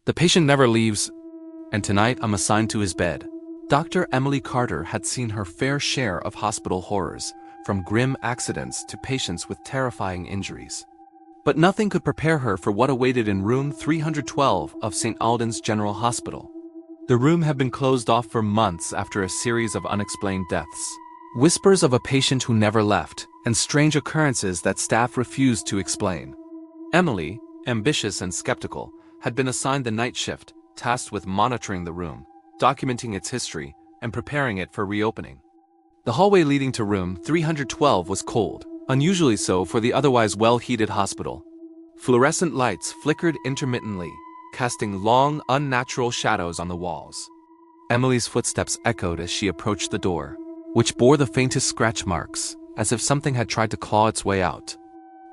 The patient never leaves, and tonight I'm assigned to his bed. Dr. Emily Carter had seen her fair share of hospital horrors, from grim accidents to patients with terrifying injuries. But nothing could prepare her for what awaited in room 312 of St. Alden's General Hospital. The room had been closed off for months after a series of unexplained deaths. Whispers of a patient who never left, and strange occurrences that staff refused to explain. Emily, ambitious and skeptical, had been assigned the night shift, tasked with monitoring the room, documenting its history, and preparing it for reopening. The hallway leading to room 312 was cold, unusually so for the otherwise well-heated hospital. Fluorescent lights flickered intermittently, casting long, unnatural shadows on the walls. Emily's footsteps echoed as she approached the door, which bore the faintest scratch marks, as if something had tried to claw its way out.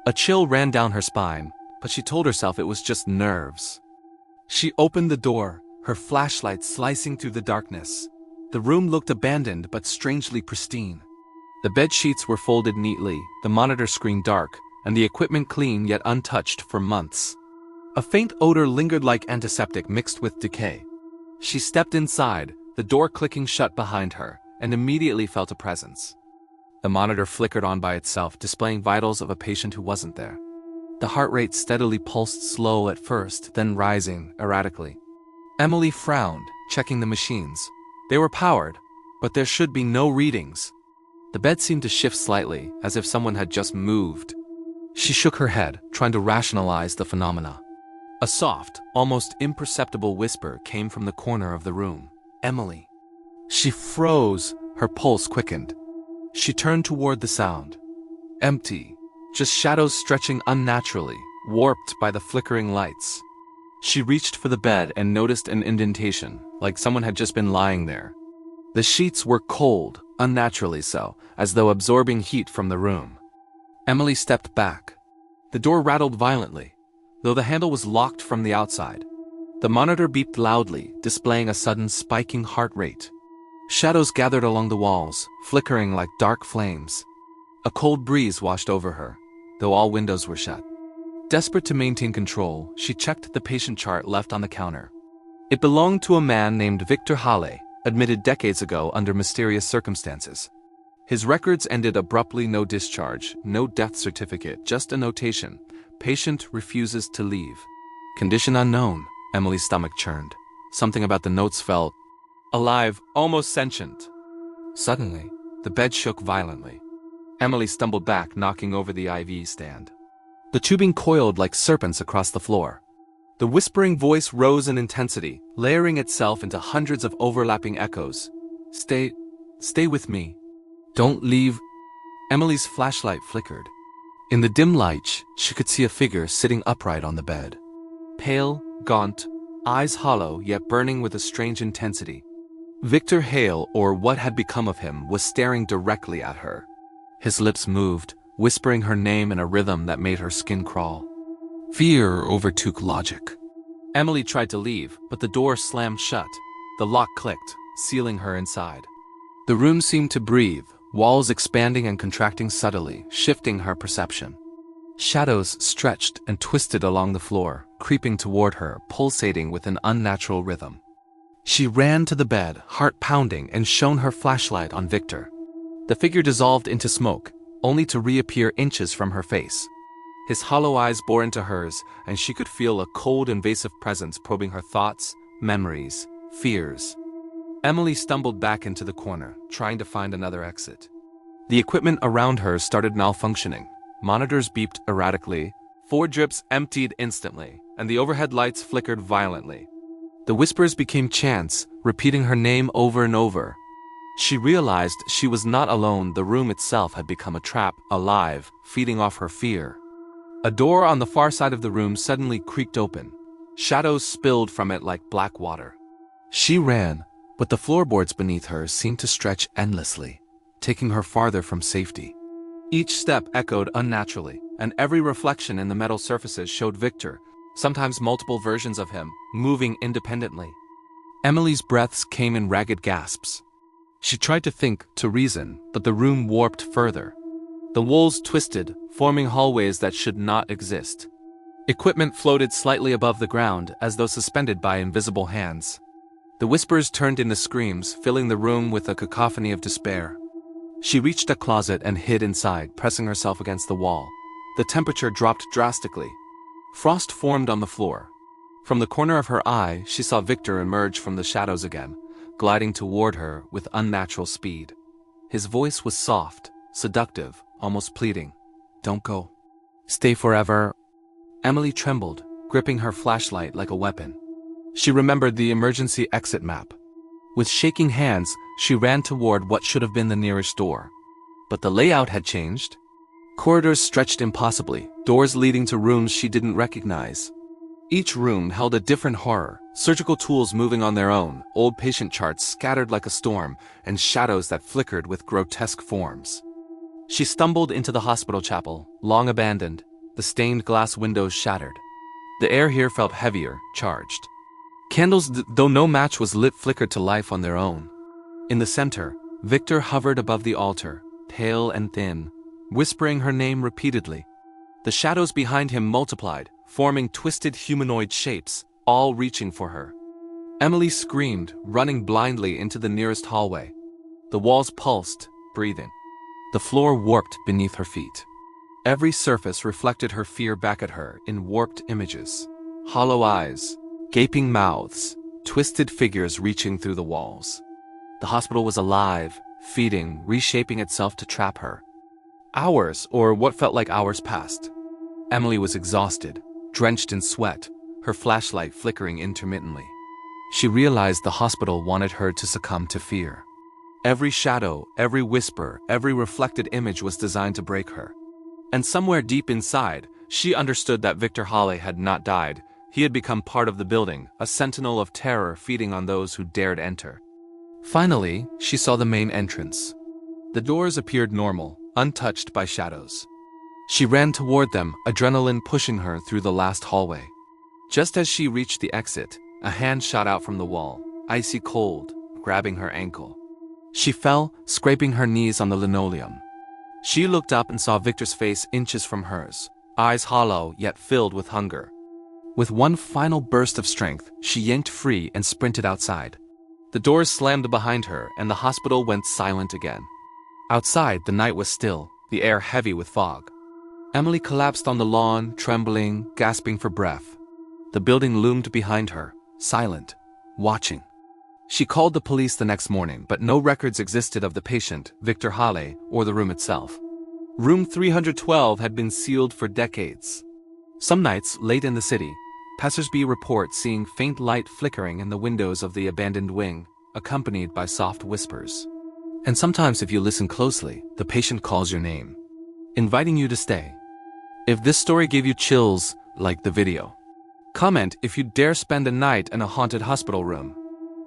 A chill ran down her spine, but she told herself it was just nerves. She opened the door, her flashlight slicing through the darkness. The room looked abandoned but strangely pristine. The bed sheets were folded neatly, the monitor screen dark, and the equipment clean yet untouched for months. A faint odor lingered like antiseptic mixed with decay. She stepped inside, the door clicking shut behind her, and immediately felt a presence. The monitor flickered on by itself, displaying vitals of a patient who wasn't there. The heart rate steadily pulsed slow at first, then rising erratically. Emily frowned, checking the machines. They were powered, but there should be no readings. The bed seemed to shift slightly, as if someone had just moved. She shook her head, trying to rationalize the phenomena. A soft, almost imperceptible whisper came from the corner of the room. "Emily." She froze, her pulse quickened. She turned toward the sound. Empty, just shadows stretching unnaturally, warped by the flickering lights. She reached for the bed and noticed an indentation, like someone had just been lying there. The sheets were cold, unnaturally so, as though absorbing heat from the room. Emily stepped back. The door rattled violently, though the handle was locked from the outside. The monitor beeped loudly, displaying a sudden spiking heart rate. Shadows gathered along the walls, flickering like dark flames. A cold breeze washed over her, though all windows were shut. Desperate to maintain control, she checked the patient chart left on the counter. It belonged to a man named Victor Hale, admitted decades ago under mysterious circumstances. His records ended abruptly: no discharge, no death certificate, just a notation. Patient refuses to leave. Condition unknown. Emily's stomach churned. Something about the notes felt alive, almost sentient. Suddenly, the bed shook violently. Emily stumbled back, knocking over the IV stand. The tubing coiled like serpents across the floor. The whispering voice rose in intensity, layering itself into hundreds of overlapping echoes. Stay with me. Don't leave." Emily's flashlight flickered. In the dim light, she could see a figure sitting upright on the bed. Pale, gaunt, eyes hollow yet burning with a strange intensity. Victor Hale, or what had become of him, was staring directly at her. His lips moved, whispering her name in a rhythm that made her skin crawl. Fear overtook logic. Emily tried to leave, but the door slammed shut. The lock clicked, sealing her inside. The room seemed to breathe, walls expanding and contracting subtly, shifting her perception. Shadows stretched and twisted along the floor, creeping toward her, pulsating with an unnatural rhythm. She ran to the bed, heart pounding, and shone her flashlight on Victor. The figure dissolved into smoke, only to reappear inches from her face. His hollow eyes bore into hers, and she could feel a cold, invasive presence probing her thoughts, memories, fears. Emily stumbled back into the corner, trying to find another exit. The equipment around her started malfunctioning. Monitors beeped erratically, 4 drips emptied instantly, and the overhead lights flickered violently. The whispers became chants, repeating her name over and over. She realized she was not alone. The room itself had become a trap, alive, feeding off her fear. A door on the far side of the room suddenly creaked open. Shadows spilled from it like black water. She ran, but the floorboards beneath her seemed to stretch endlessly, taking her farther from safety. Each step echoed unnaturally, and every reflection in the metal surfaces showed Victor, sometimes multiple versions of him, moving independently. Emily's breaths came in ragged gasps. She tried to think, to reason, but the room warped further. The walls twisted, forming hallways that should not exist. Equipment floated slightly above the ground as though suspended by invisible hands. The whispers turned into screams, filling the room with a cacophony of despair. She reached a closet and hid inside, pressing herself against the wall. The temperature dropped drastically. Frost formed on the floor. From the corner of her eye, she saw Victor emerge from the shadows again, gliding toward her with unnatural speed. His voice was soft, seductive, almost pleading. "Don't go. Stay forever." Emily trembled, gripping her flashlight like a weapon. She remembered the emergency exit map. With shaking hands, she ran toward what should have been the nearest door. But the layout had changed. Corridors stretched impossibly, doors leading to rooms she didn't recognize. Each room held a different horror, surgical tools moving on their own, old patient charts scattered like a storm, and shadows that flickered with grotesque forms. She stumbled into the hospital chapel, long abandoned, the stained glass windows shattered. The air here felt heavier, charged. Candles, though no match was lit, flickered to life on their own. In the center, Victor hovered above the altar, pale and thin, whispering her name repeatedly. The shadows behind him multiplied, forming twisted humanoid shapes, all reaching for her. Emily screamed, running blindly into the nearest hallway. The walls pulsed, breathing. The floor warped beneath her feet. Every surface reflected her fear back at her in warped images. Hollow eyes, gaping mouths, twisted figures reaching through the walls. The hospital was alive, feeding, reshaping itself to trap her. Hours, or what felt like hours, passed. Emily was exhausted, drenched in sweat, her flashlight flickering intermittently. She realized the hospital wanted her to succumb to fear. Every shadow, every whisper, every reflected image was designed to break her. And somewhere deep inside, she understood that Victor Hale had not died. He had become part of the building, a sentinel of terror feeding on those who dared enter. Finally, she saw the main entrance. The doors appeared normal, untouched by shadows. She ran toward them, adrenaline pushing her through the last hallway. Just as she reached the exit, a hand shot out from the wall, icy cold, grabbing her ankle. She fell, scraping her knees on the linoleum. She looked up and saw Victor's face inches from hers, eyes hollow yet filled with hunger. With one final burst of strength, she yanked free and sprinted outside. The doors slammed behind her and the hospital went silent again. Outside, the night was still, the air heavy with fog. Emily collapsed on the lawn, trembling, gasping for breath. The building loomed behind her, silent, watching. She called the police the next morning, but no records existed of the patient, Victor Hale, or the room itself. Room 312 had been sealed for decades. Some nights, late in the city, passersby report seeing faint light flickering in the windows of the abandoned wing, accompanied by soft whispers. And sometimes, if you listen closely, the patient calls your name, inviting you to stay. If this story gave you chills, like the video. Comment if you dare spend a night in a haunted hospital room.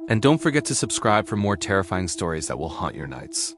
And don't forget to subscribe for more terrifying stories that will haunt your nights.